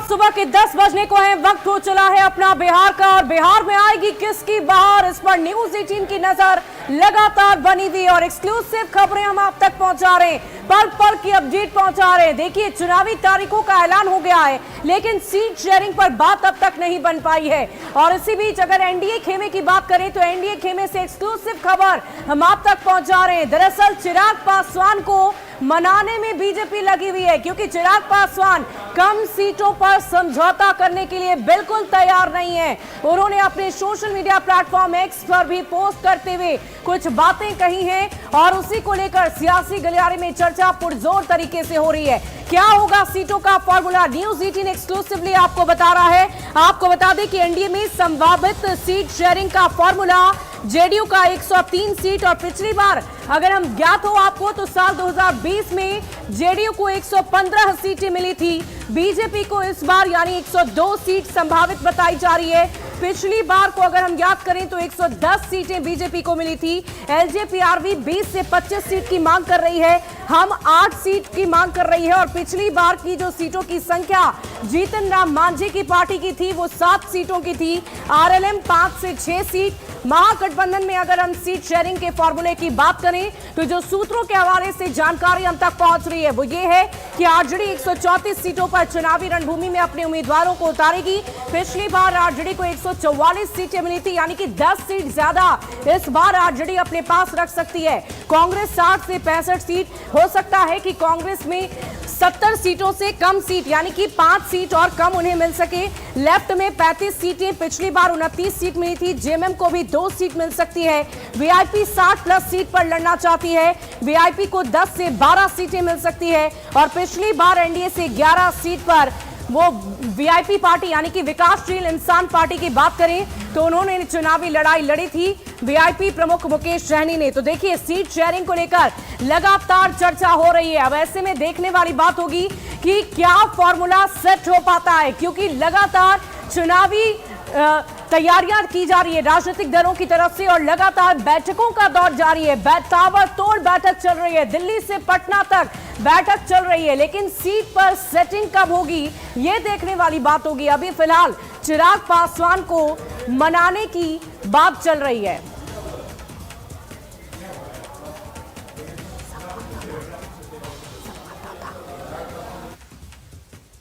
सुबह के 10 बजने को है, वक्त हो चला है अपना बिहार का, और बिहार में आएगी किसकी बहार, इस पर न्यूज 18 की नजर लगातार बनी हुई और एक्सक्लूसिव खबरें हम आप तक पहुंचा रहे हैं, पल पल की अपडेट पहुंचा रहे हैं। देखिए, चुनावी तारीखों का ऐलान हो गया है, लेकिन सीट शेयरिंग पर बात अब तक नहीं बन पाई है। और इसी बीच अगर एनडीए खेमे की बात करें तो एनडीए खेमे से एक्सक्लूसिव खबर हम आप तक पहुंचा रहे हैं। दरअसल चिराग पासवान को मनाने में बीजेपी लगी हुई है, क्योंकि चिराग पासवान कम सीटों पर समझौता करने के लिए बिल्कुल तैयार नहीं है। उन्होंने अपने सोशल मीडिया प्लेटफॉर्म एक्स पर भी पोस्ट करते हुए कुछ बातें कही हैं, और उसी को लेकर सियासी गलियारे में चर्चा पुरजोर तरीके से हो रही है। क्या होगा सीटों का फॉर्मूला, न्यूज 18 एक्सक्लूसिवली आपको बता रहा है। आपको बता दें कि एनडीए में संभावित सीट शेयरिंग का फॉर्मूला जेडीयू का 103 सीट, और पिछली बार अगर हम ज्ञात हो आपको तो साल 2020 में जेडीयू को 115 सीटें मिली थी, बीजेपी को इस बार यानी 102 सीट संभावित बताई जा रही है। पिछली बार को अगर हम याद करें तो 110 सीटें बीजेपी को मिली थी। एलजेपीआरवी 20 से 25 सीट की मांग कर रही है, हम 8 सीट की मांग कर रही है, और पिछली बार की जो सीटों की संख्या जीतन राम मांझी की पार्टी की थी वो 7 सीटों की थी, आरएलएम 5 से 6 सीट। महागठबंधन में अगर हम सीट शेयरिंग के फॉर्मूले की बात करें तो जो सूत्रों के हवाले से जानकारी हम तक पहुंच रही है वो ये है कि आरजेडी 134 सीटों पर चुनावी रणभूमि में अपने उम्मीदवारों को उतारेगी। पिछली बार आरजेडी को 144 सीटें मिली थी, यानी कि 10 सीट ज्यादा इस बार आरजेडी अपने पास रख सकती है। कांग्रेस 60 से 65 सीट, हो सकता है कि कांग्रेस में 70 सीटों से कम सीट यानी कि 5 सीट और कम उन्हें मिल सके। लेफ्ट में 35 सीटें, पिछली बार 29 सीट मिली थी, जेएमएम को भी 2 सीट मिल सकती है। वीआईपी 60 प्लस सीट पर लड़ना चाहती है, वीआईपी को 10 से 12 सीटें मिल सकती है, और पिछली बार एनडीए से 11 सीट पर वो वीआईपी पार्टी यानी कि विकासशील इंसान पार्टी की बात करें तो उन्होंने चुनावी लड़ाई लड़ी थी वीआईपी प्रमुख मुकेश सहनी ने। तो देखिए, सीट शेयरिंग को लेकर लगातार चर्चा हो रही है। अब ऐसे में देखने वाली बात होगी कि क्या फॉर्मूला सेट हो पाता है, क्योंकि लगातार चुनावी तैयारियां की जा रही है राजनीतिक दलों की तरफ से, और लगातार बैठकों का दौर जारी है। ताबड़तोड़ बैठक चल रही है, दिल्ली से पटना तक बैठक चल रही है, लेकिन सीट पर सेटिंग कब होगी ये देखने वाली बात होगी। अभी फिलहाल चिराग पासवान को मनाने की बात चल रही है।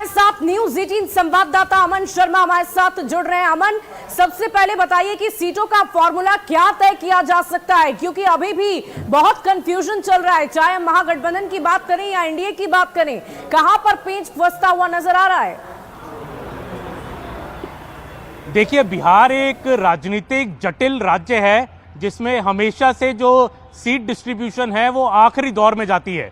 साथ न्यूज 18 संवाददाता अमन शर्मा हमारे साथ जुड़ रहे हैं। अमन, सबसे पहले बताइए कि सीटों का फॉर्मूला क्या तय किया जा सकता है, क्योंकि अभी भी बहुत कंफ्यूजन चल रहा है, चाहे हम महागठबंधन की बात करें या एनडीए की बात करें, कहां पर पेंच फंसता हुआ नजर आ रहा है। देखिए, बिहार एक राजनीतिक जटिल राज्य है जिसमें हमेशा से जो सीट डिस्ट्रीब्यूशन है वो आखिरी दौर में जाती है,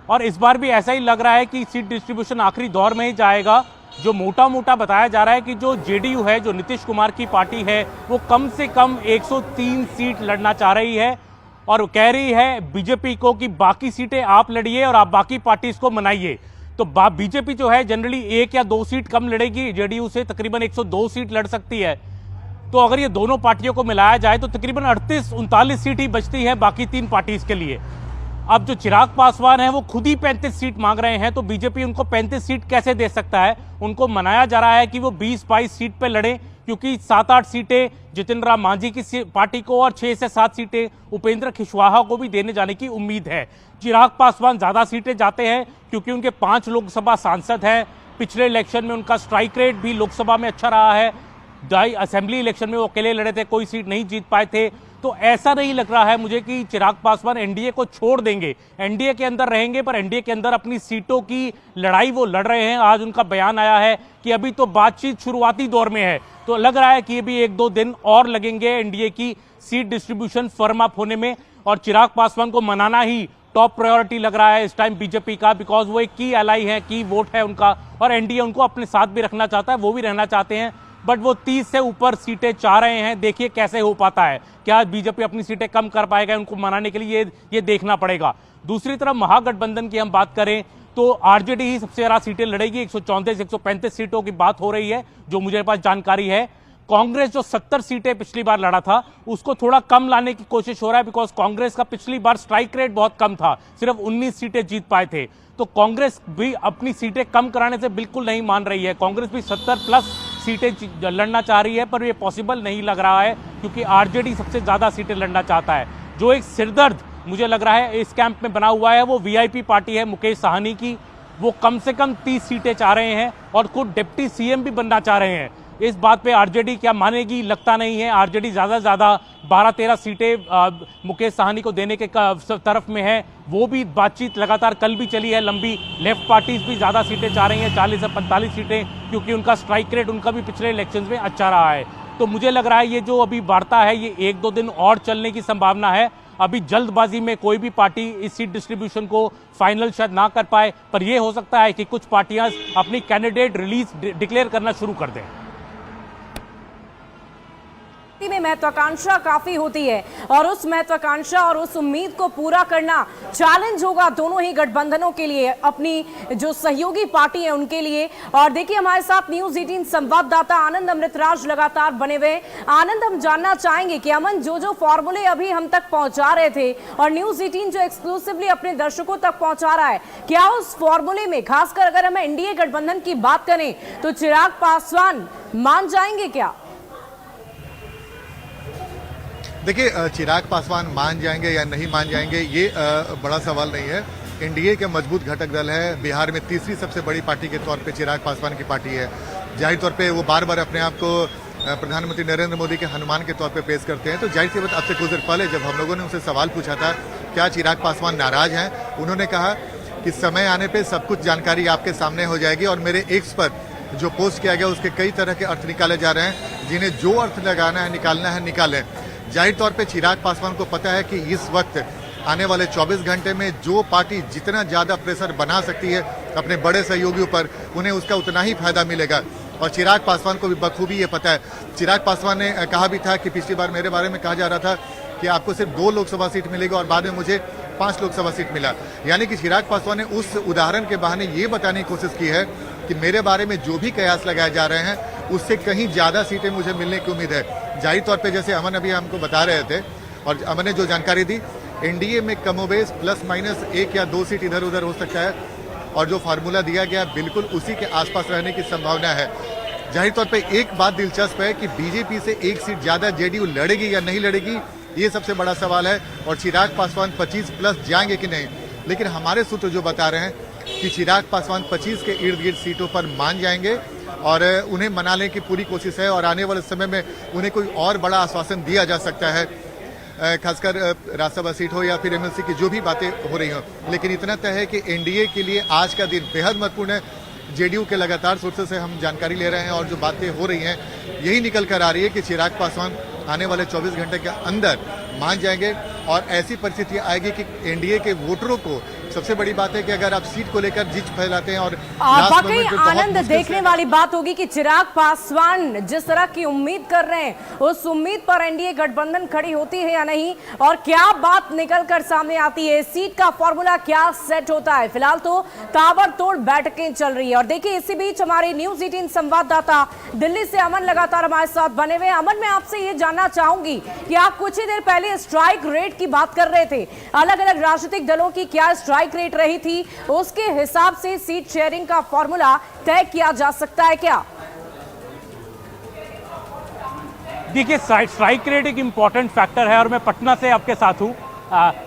और इस बार भी ऐसा ही लग रहा है कि सीट डिस्ट्रीब्यूशन आखिरी दौर में ही जाएगा। जो मोटा मोटा बताया जा रहा है कि जो जेडीयू है, जो नीतीश कुमार की पार्टी है, वो कम से कम 103 सीट लड़ना चाह रही है, और कह रही है बीजेपी को कि बाकी सीटें आप लड़िए और आप बाकी पार्टीज को मनाइए। तो बीजेपी जो है जनरली 1 या 2 सीट कम लड़ेगी जेडीयू से, तकरीबन 102 सीट लड़ सकती है। तो अगर ये दोनों पार्टियों को मिलाया जाए तो तकरीबन 38-39 सीट ही बचती है बाकी 3 पार्टीज के लिए। अब जो चिराग पासवान है वो खुद ही 35 सीट मांग रहे हैं, तो बीजेपी उनको 35 सीट कैसे दे सकता है। उनको मनाया जा रहा है कि वो 20-22 सीट पे लड़े, क्योंकि 7-8 सीटें जितिन राम मांझी की पार्टी को और 6 से 7 सीटें उपेंद्र कुशवाहा को भी देने जाने की उम्मीद है। चिराग पासवान ज्यादा सीटें जाते हैं क्योंकि उनके 5 लोकसभा सांसद हैं, पिछले इलेक्शन में उनका स्ट्राइक रेट भी लोकसभा में अच्छा रहा है, असेंबली इलेक्शन में वो अकेले लड़े थे, कोई सीट नहीं जीत पाए थे। तो ऐसा नहीं लग रहा है मुझे कि चिराग पासवान एनडीए को छोड़ देंगे, एनडीए के अंदर रहेंगे, पर एनडीए के अंदर अपनी सीटों की लड़ाई वो लड़ रहे हैं। आज उनका बयान आया है कि अभी तो बातचीत शुरुआती दौर में है, तो लग रहा है कि अभी 1-2 दिन और लगेंगे एनडीए की सीट डिस्ट्रीब्यूशन फर्म अप होने में, और चिराग पासवान को मनाना ही टॉप प्रायोरिटी लग रहा है इस टाइम बीजेपी का, बिकॉज वो एक की एलाई है, की वोट है उनका, और एनडीए उनको अपने साथ भी रखना चाहता है, वो भी रहना चाहते हैं, बट वो 30 से ऊपर सीटें चाह रहे हैं। देखिए कैसे हो पाता है, क्या बीजेपी अपनी सीटें कम कर पाएगा उनको मनाने के लिए, ये देखना पड़ेगा। दूसरी तरफ महागठबंधन की हम बात करें तो आरजेडी ही सबसे ज्यादा सीटें लड़ेगी, 134-135 सीटों की बात हो रही है जो मुझे पास जानकारी है। कांग्रेस जो 70 सीटें पिछली बार लड़ा था उसको थोड़ा कम लाने की कोशिश हो रहा है, बिकॉज कांग्रेस का पिछली बार स्ट्राइक रेट बहुत कम था, सिर्फ 19 सीटें जीत पाए थे। तो कांग्रेस भी अपनी सीटें कम कराने से बिल्कुल नहीं मान रही है। कांग्रेस भी 70 प्लस सीटें लड़ना चाह रही है, पर ये पॉसिबल नहीं लग रहा है क्योंकि आरजेडी सबसे ज़्यादा सीटें लड़ना चाहता है। जो एक सिरदर्द मुझे लग रहा है इस कैंप में बना हुआ है वो वीआईपी पार्टी है मुकेश साहनी की। वो कम से कम 30 सीटें चाह रहे हैं और खुद डिप्टी सीएम भी बनना चाह रहे हैं। इस बात पे आरजेडी क्या मानेगी लगता नहीं है। आरजेडी ज़्यादा से ज़्यादा 12-13 सीटें मुकेश साहनी को देने के तरफ में है। वो भी बातचीत लगातार कल भी चली है लंबी। लेफ्ट पार्टीज भी ज़्यादा सीटें चाह रही हैं, 40 से 45 सीटें, क्योंकि उनका स्ट्राइक रेट उनका भी पिछले इलेक्शंस में अच्छा रहा है। तो मुझे लग रहा है ये जो अभी वार्ता है ये 1-2 दिन और चलने की संभावना है। अभी जल्दबाजी में कोई भी पार्टी इस सीट डिस्ट्रीब्यूशन को फाइनल शायद ना कर पाए, पर यह हो सकता है कि कुछ पार्टियां अपनी कैंडिडेट रिलीज डिक्लेयर करना शुरू कर दें। में महत्वाकांक्षा काफी होती है और उस महत्वाकांक्षा और उस उम्मीद को पूरा करना चैलेंज होगा दोनों ही गठबंधनों के लिए, अपनी जो सहयोगी पार्टी है उनके लिए। और देखिए हमारे साथ न्यूज़ 18 संवाददाता आनंद अमृतराज लगातार बने हुए। आनंद, हम जानना चाहेंगे कि अमन जो फॉर्मूले अभी हम तक पहुंचा रहे थे और न्यूज़ 18 जो एक्सक्लूसिवली अपने दर्शकों तक पहुंचा रहा है, क्या उस फॉर्मूले में खासकर अगर हमें एनडीए गठबंधन की बात करें तो चिराग पासवान मान जाएंगे क्या? देखिए, चिराग पासवान मान जाएंगे या नहीं मान जाएंगे ये बड़ा सवाल नहीं है। एनडीए के मजबूत घटक दल है। बिहार में तीसरी सबसे बड़ी पार्टी के तौर पे चिराग पासवान की पार्टी है। जाहिर तौर पे वो बार बार अपने आप को प्रधानमंत्री नरेंद्र मोदी के हनुमान के तौर पे पेश करते हैं। तो जाहिर सी बात, अब से कुछ देर पहले जब हम लोगों ने उनसे सवाल पूछा था क्या चिराग पासवान नाराज हैं, उन्होंने कहा कि समय आने पर सब कुछ जानकारी आपके सामने हो जाएगी और मेरे एक्स पर जो पोस्ट किया गया उसके कई तरह के अर्थ निकाले जा रहे हैं, जिन्हें जो अर्थ लगाना है निकालना है निकालें। जाहिर तौर पे चिराग पासवान को पता है कि इस वक्त आने वाले 24 घंटे में जो पार्टी जितना ज़्यादा प्रेशर बना सकती है अपने बड़े सहयोगियों पर, उन्हें उसका उतना ही फायदा मिलेगा। और चिराग पासवान को भी बखूबी ये पता है। चिराग पासवान ने कहा भी था कि पिछली बार मेरे बारे में कहा जा रहा था कि आपको सिर्फ 2 लोकसभा सीट मिलेगी और बाद में मुझे 5 लोकसभा सीट मिला। यानी कि चिराग पासवान ने उस उदाहरण के बहाने ये बताने की कोशिश की है कि मेरे बारे में जो भी कयास लगाए जा रहे हैं उससे कहीं ज़्यादा सीटें मुझे मिलने की उम्मीद है। जाहिर तौर पे जैसे अमन अभी हमको बता रहे थे और अमन ने जो जानकारी दी, एनडीए में कमोबेश प्लस माइनस 1 या 2 सीट इधर उधर हो सकता है और जो फार्मूला दिया गया बिल्कुल उसी के आसपास रहने की संभावना है। जाहिर तौर पे एक बात दिलचस्प है कि बीजेपी से 1 सीट ज़्यादा जेडीयू लड़ेगी या नहीं लड़ेगी, ये सबसे बड़ा सवाल है। और चिराग पासवान 25 प्लस जाएंगे कि नहीं, लेकिन हमारे सूत्र जो बता रहे हैं कि चिराग पासवान 25 के इर्द गिर्द सीटों पर मान जाएंगे और उन्हें मनाने की पूरी कोशिश है। और आने वाले समय में उन्हें कोई और बड़ा आश्वासन दिया जा सकता है, खासकर राज्यसभा सीट हो या फिर एमएलसी की जो भी बातें हो रही हो। लेकिन इतना तय है कि एनडीए के लिए आज का दिन बेहद महत्वपूर्ण है। जेडीयू के लगातार सोर्सेस से हम जानकारी ले रहे हैं और जो बातें हो रही हैं यही निकल कर आ रही है कि चिराग पासवान आने वाले 24 घंटे के अंदर मान जाएंगे। और ऐसी परिस्थिति आएगी कि एनडीए के वोटरों को, सबसे बड़ी बात है कि अगर आप सीट को लेकर जिद फैलाते हैं और वाकई आनंद देखने वाली बात होगी कि चिराग पासवान जिस तरह की उम्मीद कर रहे हैं उस उम्मीद पर एनडीए गठबंधन खड़ी होती है या नहीं, और क्या बात निकल कर सामने आती है, सीट का फॉर्मूला क्या सेट होता है। फिलहाल तो ताबड़तोड़ बैठकें चल रही है। और देखिए इसी बीच हमारे न्यूज़ 18 संवाददाता दिल्ली से अमन लगातार हमारे साथ बने हुए। अमन, मैं आपसे ये जानना चाहूंगी कि आप कुछ ही देर पहले स्ट्राइक रेट की बात कर रहे थे, अलग अलग राजनीतिक दलों की क्या स्ट्राइक रेट रही थी, उसके हिसाब से सीट शेयरिंग का फॉर्मूला तय किया जा सकता है क्या? देखिए, स्ट्राइक रेट एक इंपॉर्टेंट फैक्टर है और मैं पटना से आपके साथ हूं,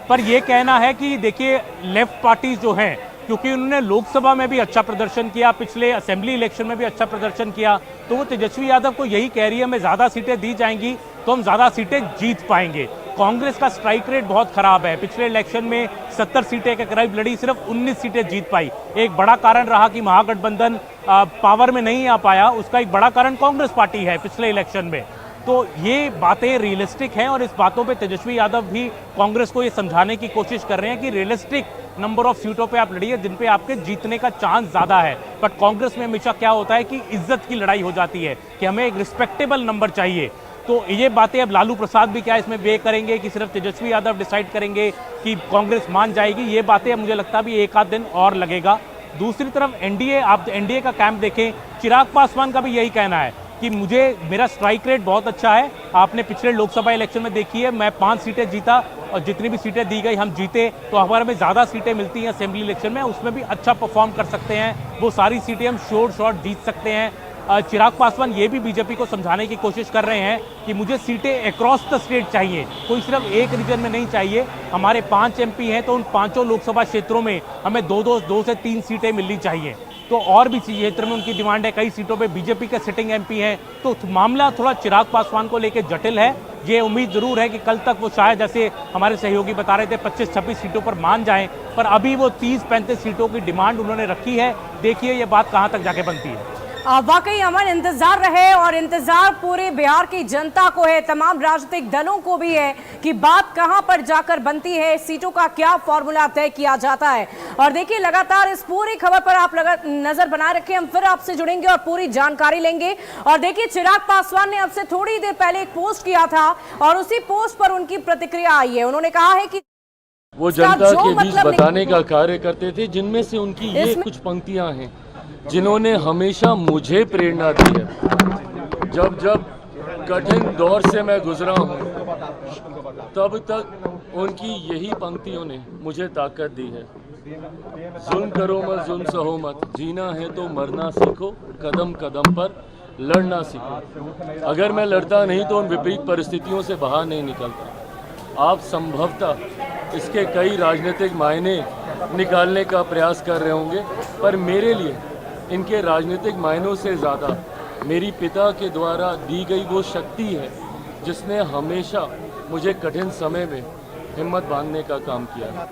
पर यह कहना है कि देखिए लेफ्ट पार्टीज जो हैं, क्योंकि उन्होंने लोकसभा में भी अच्छा प्रदर्शन किया, पिछले असेंबली इलेक्शन में भी अच्छा प्रदर्शन किया, तो वो तेजस्वी यादव को यही कह रही है हमें ज़्यादा सीटें दी जाएंगी तो हम ज़्यादा सीटें जीत पाएंगे। कांग्रेस का स्ट्राइक रेट बहुत खराब है। पिछले इलेक्शन में 70 सीटें के करीब लड़ी, सिर्फ 19 सीटें जीत पाई। एक बड़ा कारण रहा कि महागठबंधन पावर में नहीं आ पाया, उसका एक बड़ा कारण कांग्रेस पार्टी है पिछले इलेक्शन में। तो ये बातें रियलिस्टिक हैं और इस बातों पे तेजस्वी यादव भी कांग्रेस को ये समझाने की कोशिश कर रहे हैं कि रियलिस्टिक नंबर ऑफ सीटों पे आप लड़िए जिन पे आपके जीतने का चांस ज़्यादा है। बट कांग्रेस में हमेशा क्या होता है कि इज्जत की लड़ाई हो जाती है कि हमें एक रिस्पेक्टेबल नंबर चाहिए। तो ये बातें अब लालू प्रसाद भी क्या इसमें वे करेंगे कि सिर्फ तेजस्वी यादव डिसाइड करेंगे कि कांग्रेस मान जाएगी, ये बातें मुझे लगता है भी 1 आध दिन और लगेगा। दूसरी तरफ एनडीए, आप एनडीए का कैंप देखें, चिराग पासवान का भी यही कहना है कि मेरा स्ट्राइक रेट बहुत अच्छा है। आपने पिछले लोकसभा इलेक्शन में देखी है, मैं 5 सीटें जीता और जितनी भी सीटें दी गई हम जीते, तो हमारे में ज़्यादा सीटें मिलती हैं असेंबली इलेक्शन में, उसमें भी अच्छा परफॉर्म कर सकते हैं। वो सारी सीटें हम श्योर शॉट जीत सकते हैं। चिराग पासवान ये भी बीजेपी को समझाने की कोशिश कर रहे हैं कि मुझे सीटें अक्रॉस द स्टेट चाहिए, कोई सिर्फ एक रीजन में नहीं चाहिए। हमारे 5 एमपी हैं तो उन 5 लोकसभा क्षेत्रों में हमें 2 से 3 सीटें मिलनी चाहिए। तो और भी क्षेत्र में उनकी डिमांड है, कई सीटों पे बीजेपी के सिटिंग एमपी हैं, तो मामला थोड़ा चिराग पासवान को लेकर जटिल है। ये उम्मीद जरूर है कि कल तक वो शायद, जैसे हमारे सहयोगी बता रहे थे, 25-26 सीटों पर मान जाएं, पर अभी वो 30-35 सीटों की डिमांड उन्होंने रखी है। देखिए ये बात कहाँ तक जाके बनती है। वाकई अमन, इंतजार रहे और इंतजार पूरे बिहार की जनता को है, तमाम राजनीतिक दलों को भी है कि बात कहां पर जाकर बनती है, सीटों का क्या फॉर्मूला तय किया जाता है। और देखिए लगातार इस पूरी खबर पर आप नजर बनाए रखें, हम फिर आपसे जुड़ेंगे और पूरी जानकारी लेंगे। और देखिए चिराग पासवान ने अब से थोड़ी देर पहले एक पोस्ट किया था और उसी पोस्ट पर उनकी प्रतिक्रिया आई है। उन्होंने कहा है कि वो जनता के बीच बताने का कार्य करते थे, जिनमें से उनकी ये कुछ पंक्तियां हैं जिन्होंने हमेशा मुझे प्रेरणा दी है। जब जब कठिन दौर से मैं गुजरा हूँ, तब तक उनकी यही पंक्तियों ने मुझे ताकत दी है। जुल्म करो मत, जुल्म सहो मत, जीना है तो मरना सीखो, कदम कदम पर लड़ना सीखो। अगर मैं लड़ता नहीं तो उन विपरीत परिस्थितियों से बाहर नहीं निकलता। आप संभवतः इसके कई राजनीतिक मायने निकालने का प्रयास कर रहे होंगे, पर मेरे लिए इनके राजनीतिक मायनों से ज़्यादा मेरी पिता के द्वारा दी गई वो शक्ति है जिसने हमेशा मुझे कठिन समय में हिम्मत बांधने का काम किया।